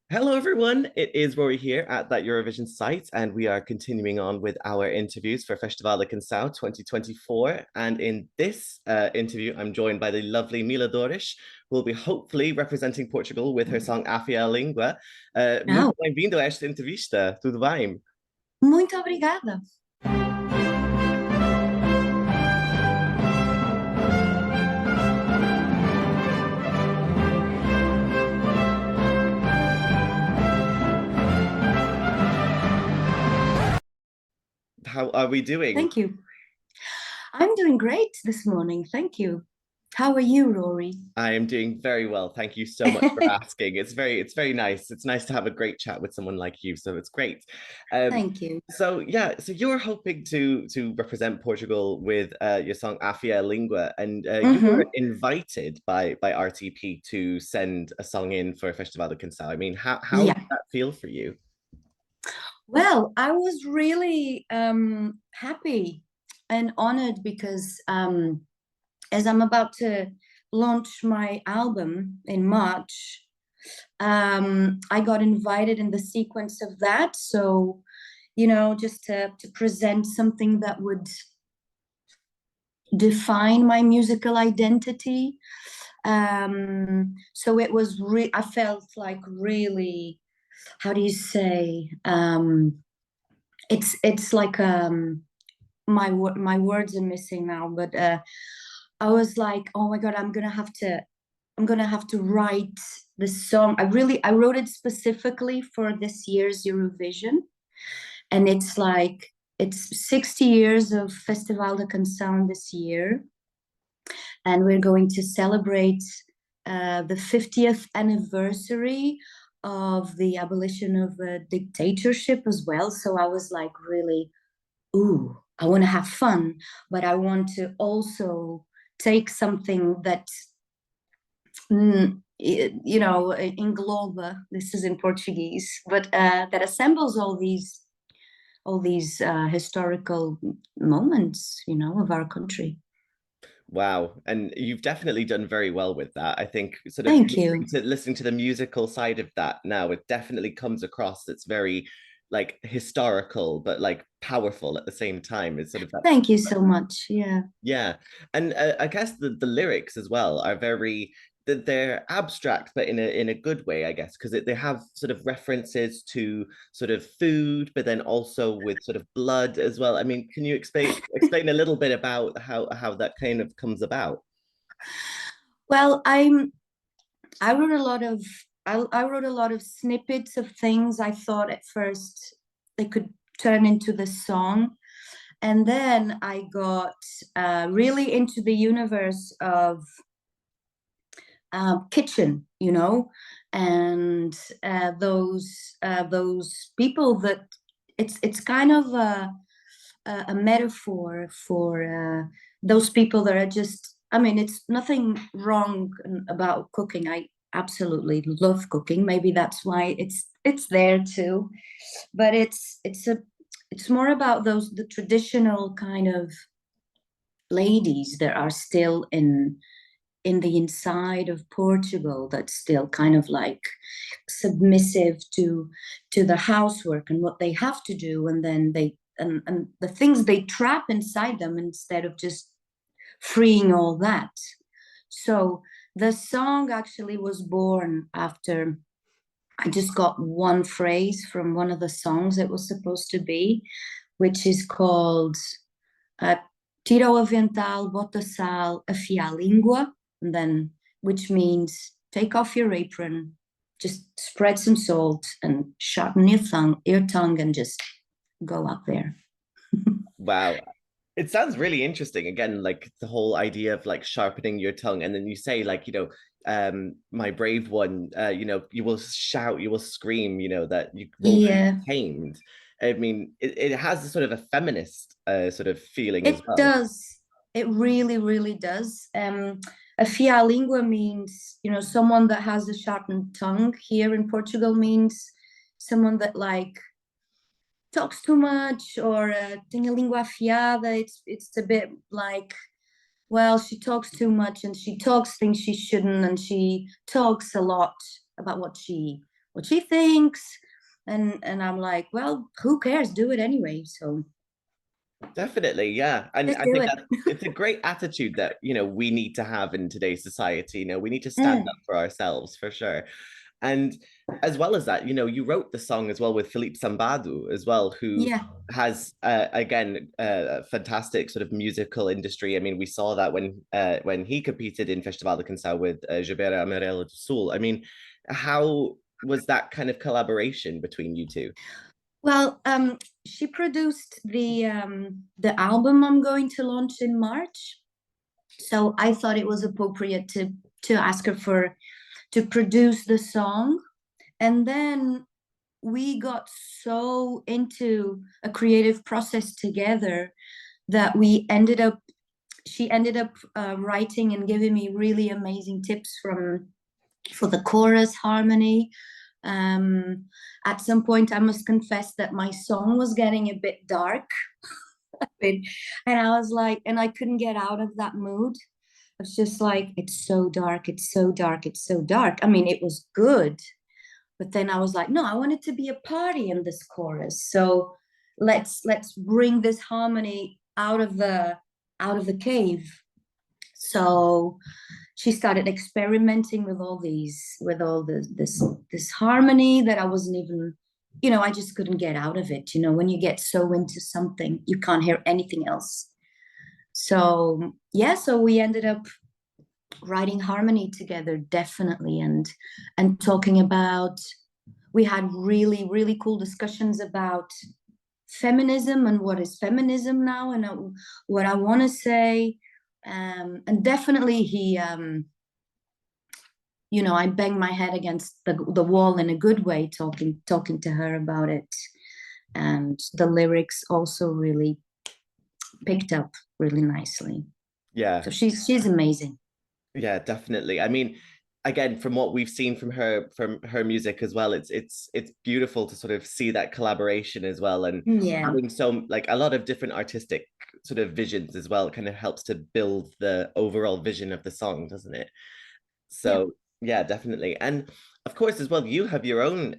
Hello, everyone. It is Rory here at that Eurovision site, and we are continuing on with our interviews for Festival da Canção 2024. And in this interview, I'm joined by the lovely Mila Dores, who will be hopefully representing Portugal with her song Afia, Língua. Muito Oh, bem-vindo a esta entrevista. Tudo bem? muito obrigada. How are we doing? Thank you. I'm doing great this morning. Thank you. How are you, Rory? I am doing very well. Thank you so much for asking. It's very nice. It's nice to have a great chat with someone like you. So it's great. Um, Thank you. so yeah, so you're hoping to represent Portugal with your song Afia Língua, and you were hmm invited by RTP to send a song in for Festival da Canção. I mean, how did Yeah. that feel for you? Well, I was really happy and honored because as I'm about to launch my album in March, I got invited in the sequence of that. So, just to present something that would define my musical identity. So it was I felt like really, how do you say? It's like my words are missing now, but I was like, oh my God, I'm gonna have to write the song. I wrote it specifically for this year's Eurovision, and it's 60 years of Festival da Canção this year, and we're going to celebrate the 50th anniversary of the abolition of dictatorship as well. So I was like, really, ooh, I want to have fun, but I want to also take something that, engloba. This is in Portuguese, but that assembles all these historical moments, of our country. Wow. And you've definitely done very well with that. I think sort of Thank you. listening to the musical side of that now, it definitely comes across. It's very like historical, but like powerful at the same time. It's sort of that, Thank you so much. Yeah. yeah. And I guess the lyrics as well are very they're abstract, but in a good way, I guess, because they have sort of references to sort of food, but then also with sort of blood as well. I mean, can you explain a little bit about how that kind of comes about? Well, I wrote a lot of I wrote a lot of snippets of things I thought at first they could turn into the song. And then I got really into the universe of kitchen, and those people that it's kind of a metaphor for those people that are just. I mean, it's nothing wrong about cooking. I absolutely love cooking. Maybe that's why it's there too. But it's more about the traditional kind of ladies that are still in the inside of Portugal, that's still kind of like submissive to the housework and what they have to do, and then and the things they trap inside them instead of just freeing all that. So the song actually was born after I just got one phrase from one of the songs it was supposed to be, which is called uh, Tira o avental, bota sal, afia a língua, and then which means take off your apron, just spread some salt and sharpen your tongue, and just go out there. Wow. It sounds really interesting. Again, like the whole idea of like sharpening your tongue, and then you say like, my brave one, you will shout, you will scream, that you will be Yeah, tamed. I mean, it has a sort of a feminist sort of feeling as it well. does. It really, really does. A fialingua means, someone that has a sharpened tongue. Here in Portugal means someone that like talks too much or tem a língua afiada. It's a bit like, well, she talks too much and she talks things she shouldn't, and she talks a lot about what she thinks. And I'm like, well, who cares? Do it anyway. So Definitely, yeah. And just I do think it. that it's a great attitude that, we need to have in today's society. We need to stand Mm, up for ourselves for sure. And as well as that, you wrote the song as well with Philippe Sambadu as well, who yeah, has again a fantastic sort of musical industry. I mean, we saw that when he competed in Festival da Canção with Gilberto Amarelo do Sul. I mean, how was that kind of collaboration between you two? well, she produced the album I'm going to launch in March. So I thought it was appropriate to ask her to produce the song. And then we got so into a creative process together that she ended up writing and giving me really amazing tips for the chorus harmony. um, at some point, I must confess that my song was getting a bit dark, and I was like, and I couldn't get out of that mood. It's just like, it's so dark, it's so dark, it's so dark. I mean, it was good, but then I was like, no, I want it to be a party in this chorus. So let's bring this harmony out of the cave. So she started experimenting with all this harmony that I wasn't even, I just couldn't get out of it. When you get so into something, you can't hear anything else. So yeah, so we ended up writing harmony together, definitely, and talking about, we had really, really cool discussions about feminism and what is feminism now, and what I want to say. And definitely I banged my head against the wall in a good way, talking to her about it. And the lyrics also really picked up really nicely. Yeah. So she's amazing. Yeah, definitely. I mean, again, from what we've seen from her music as well, it's beautiful to sort of see that collaboration as well, and Yeah, having so like a lot of different artistic sort of visions as well kind of helps to build the overall vision of the song, doesn't it? yeah, So yeah, definitely. And of course as well, you have your own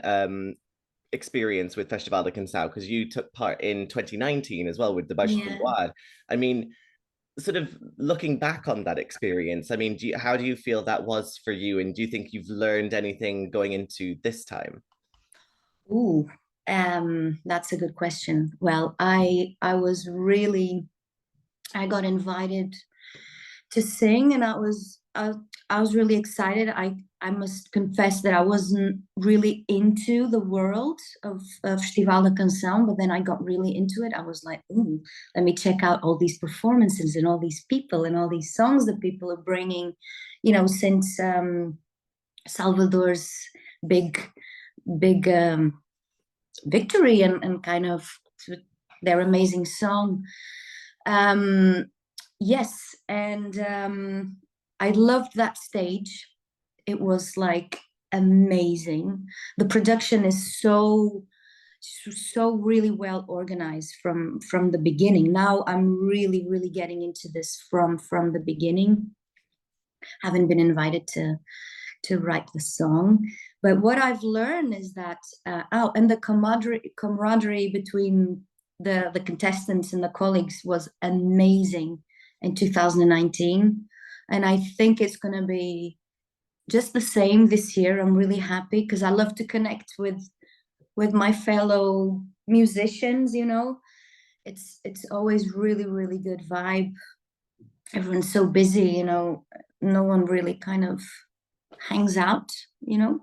experience with Festival de Canção because you took part in 2019 as well with the Baixo do yeah. Luar. I mean, sort of looking back on that experience, I mean, how do you feel that was for you? And do you think you've learned anything going into this time? Ooh, that's a good question. Well, I got invited to sing, and I was really excited. I must confess that I wasn't really into the world of Festival da Canção, but then I got really into it. I was like, ooh, let me check out all these performances and all these people and all these songs that people are bringing, since Salvador's big, big victory, and kind of their amazing song. Um, yes, and I loved that stage. It was like amazing. The production is so really well organized from the beginning. Now I'm really really getting into this from the beginning. Haven't been invited to write the song, but what I've learned is that and the camaraderie between the contestants and the colleagues was amazing in 2019, and I think it's going to be just the same this year. I'm really happy because I love to connect with my fellow musicians. It's always really really good vibe. Everyone's so busy, no one really kind of hangs out, you know.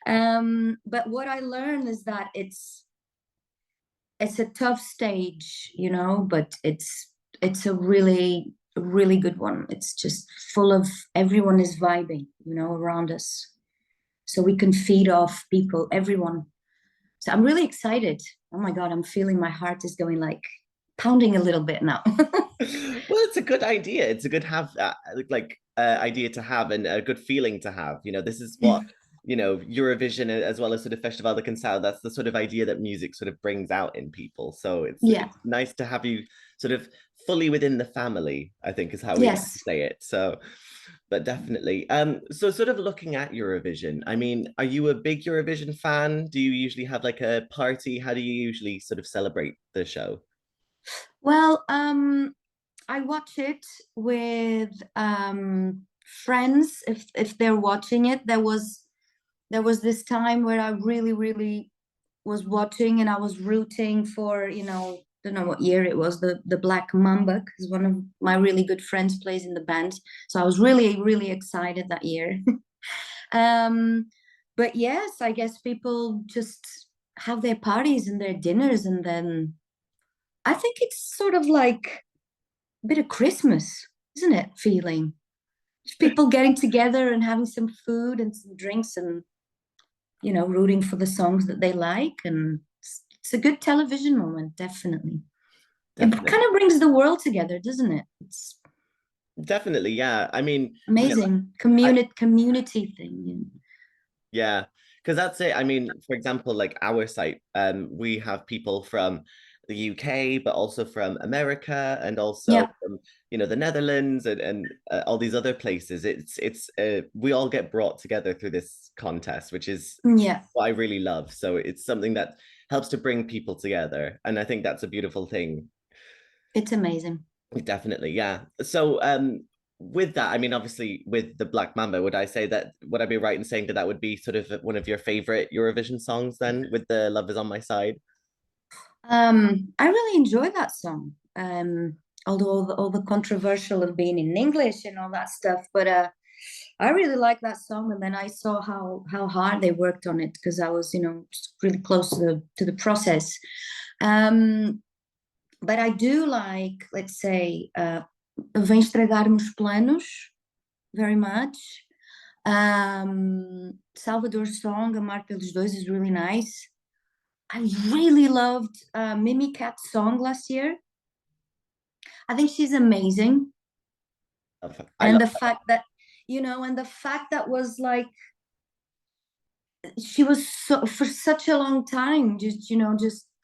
But what I learned is that it's a tough stage, but it's a really really good one. It's just full of, everyone is vibing, around us, so we can feed off people, everyone. So I'm really excited. Oh my god, I'm feeling my heart is going like pounding a little bit now. Well, it's a good idea. It's a good have idea to have and a good feeling to have. This is what Eurovision as well as sort of Festival de Canção. That's the sort of idea that music sort of brings out in people. So it's Yeah. it's nice to have you sort of fully within the family, I think is how we like to Yes. say it. So but definitely. So sort of looking at Eurovision, I mean, are you a big Eurovision fan? Do you usually have like a party? How do you usually sort of celebrate the show? Well, I watch it with friends if they're watching it. There was this time where I really, really was watching and I was rooting for, don't know what year it was, the Black Mamba, because one of my really good friends plays in the band. So I was really, really excited that year. um, but yes, I guess people just have their parties and their dinners, and then I think it's sort of like a bit of Christmas, isn't it? Feeling just people getting together and having some food and some drinks and rooting for the songs that they like. And it's a good television moment, definitely. It Definitely. kind of brings the world together, doesn't it? It's Definitely, yeah. I mean, amazing I community thing. yeah, because that's it. I mean, for example, like our site, we have people from the UK, but also from America and also Yeah, from, the Netherlands and all these other places. We all get brought together through this contest, which is yeah, what I really love. So it's something that helps to bring people together, and I think that's a beautiful thing. it's amazing. Definitely, yeah. So, with that, I mean, obviously, with the Black Mamba, would I be right in saying that that would be sort of one of your favorite Eurovision songs then, with the Love Is on My Side? I really enjoy that song. Although all the controversial of being in English and all that stuff, but I really like that song. And then I saw how hard they worked on it because I was, just really close to the process. Um, but I do like, let's say, Vem Estragar Meus Planos very much. Salvador's song, Amar Pelos Dois, is really nice. I really loved Mimi Cat's song last year. I think she's amazing. I And love the fact that, and the fact that was like, she was for such a long time, just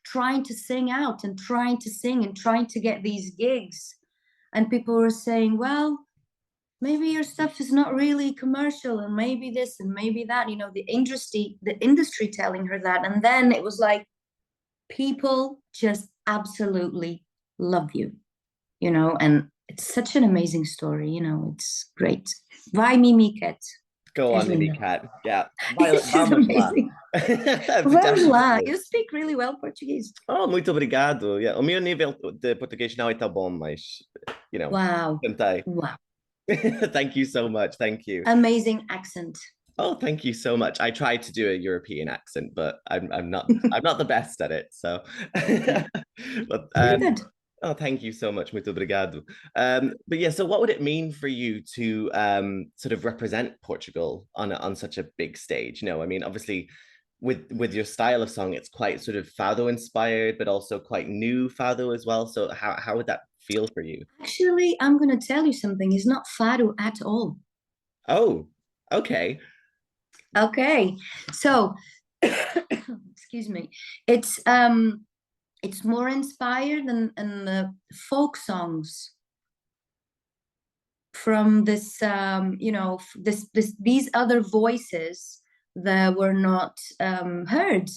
trying to sing out and trying to sing and trying to get these gigs. And people were saying, well, maybe your stuff is not really commercial and maybe this and maybe that, the industry telling her that. And then it was like, people just absolutely love you, and it's such an amazing story, it's great. Vai Mimiket, Go és on, Mimi linda. Cat. Yeah. She's Vamos lá. amazing. Vamos lá, Definitely. you speak really well Portuguese. Oh, muito obrigado. Yeah. O meu nível de português não é tão bom, mas, Wow, tentei. wow, Thank you so much. Thank you. amazing accent. Oh, thank you so much. I tried to do a European accent, but I'm not the best at it. So, but Pretty good. oh, thank you so much. Muito obrigado. But yeah, so what would it mean for you to sort of represent Portugal on such a big stage? I mean, obviously, with your style of song, it's quite sort of fado inspired, but also quite new fado as well. So how would that feel for you? Actually, I'm going to tell you something. It's not fado at all. Oh, okay. Okay, so excuse me. It's more inspired than the folk songs from these other voices that were not heard.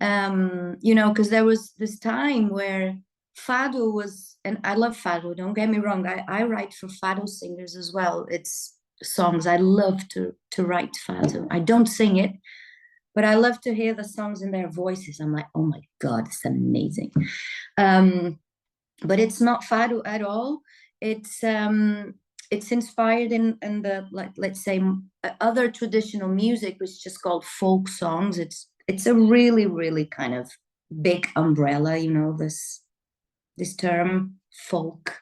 Because there was this time where fado was, and I love fado, don't get me wrong, I write for fado singers as well. It's songs I love to write fado. I don't sing it, but I love to hear the songs in their voices. I'm like, oh my God, it's amazing. But it's not fado at all. It's inspired in the, like, let's say, other traditional music, which is just called folk songs. It's a really, really kind of big umbrella, this term folk,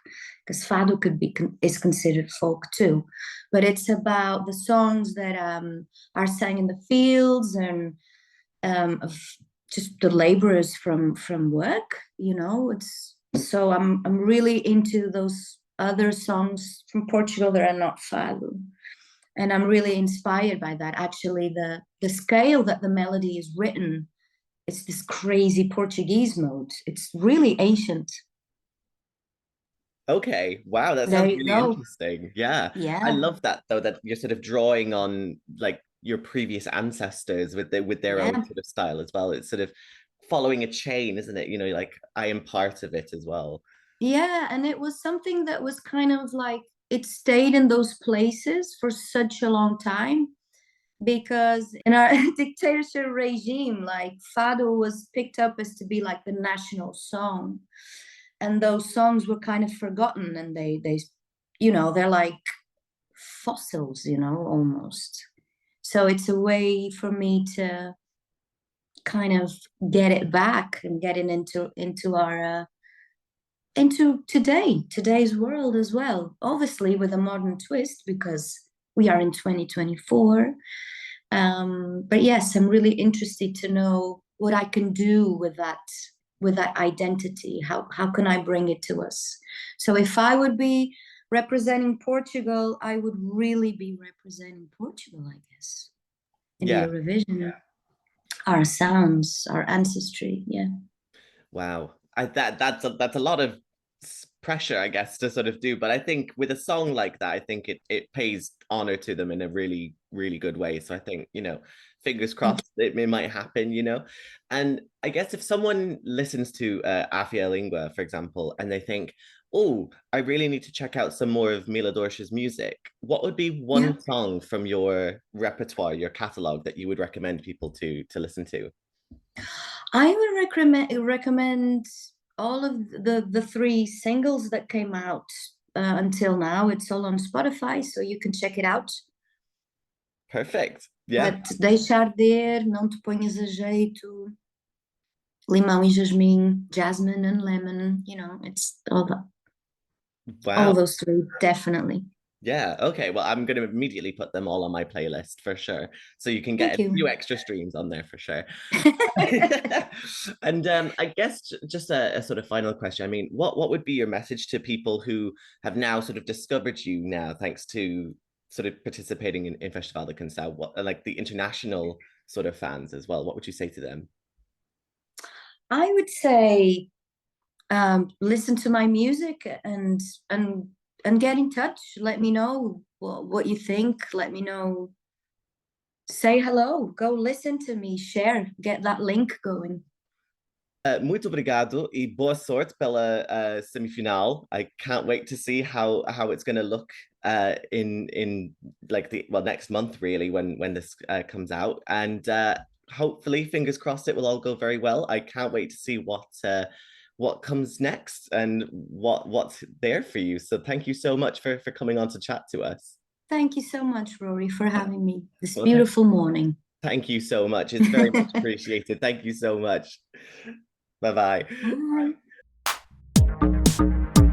because fado is considered folk too, but it's about the songs that are sang in the fields and of just the laborers from work. It's so I'm really into those other songs from Portugal that are not fado, and I'm really inspired by that. Actually, the scale that the melody is written, it's this crazy Portuguese mode. It's really ancient. Okay. Wow, that There sounds you really go. interesting. Yeah. I Yeah, love that though, that you're sort of drawing on like your previous ancestors with their own yeah, sort of style as well. It's sort of following a chain, isn't it? You know, like I am part of it as well. yeah. And it was something that was kind of like it stayed in those places for such a long time because in our dictatorship regime, like Fado was picked up as to be like the national song, and those songs were kind of forgotten, and they're like fossils, almost. So it's a way for me to kind of get it back and get it into our into today's world as well. Obviously, with a modern twist because we are in 2024. But yes, I'm really interested to know what I can do with that identity. How can I bring it to us? So if I would be representing Portugal, I would really be representing Portugal, I guess, in the Yeah. Eurovision. Yeah. Our sounds, our ancestry. Yeah. Wow. That's a lot of pressure, I guess, to sort of do. But I think with a song like that, I think it pays honor to them in a really, really good way. So I think, fingers Thank crossed it might happen. And I guess if someone listens to Afia Língua, for example, and they think, oh, I really need to check out some more of Mila Dors's music, what would be you. Yeah. one song from your repertoire, your catalog that you would recommend people to listen to? I would recommend all of the three singles that came out until now. It's all on Spotify, so you can check it out. Perfect. Yeah. But Deixa Arder, Não Te Ponhas a Jeito, Limão e Jasmine, Jasmine and Lemon, it's all Wow. those three, definitely. Yeah. Okay. Well, I'm going to immediately put them all on my playlist for sure. So you can get Thank a few you. extra streams on there for sure. And I guess just a sort of final question. I mean, what would be your message to people who have now sort of discovered you now, thanks to sort of participating in Festival da Canção, like the international sort of fans as well? What would you say to them? I would say listen to my music and and get in touch. Let me know what you think. Let me know. Say hello. Go listen to me. Share. Get that link going. Muito obrigado e boa sorte pela semifinal. I can't wait to see how it's going to look in like the next month really when this comes out, and hopefully fingers crossed it will all go very well. I can't wait to see what comes next and what's there for you. So thank you so much for coming on to chat to us. Thank you so much, Rory, for having me this Well, beautiful morning. thank you so much. It's very much appreciated. Thank you so much. Bye bye. Bye.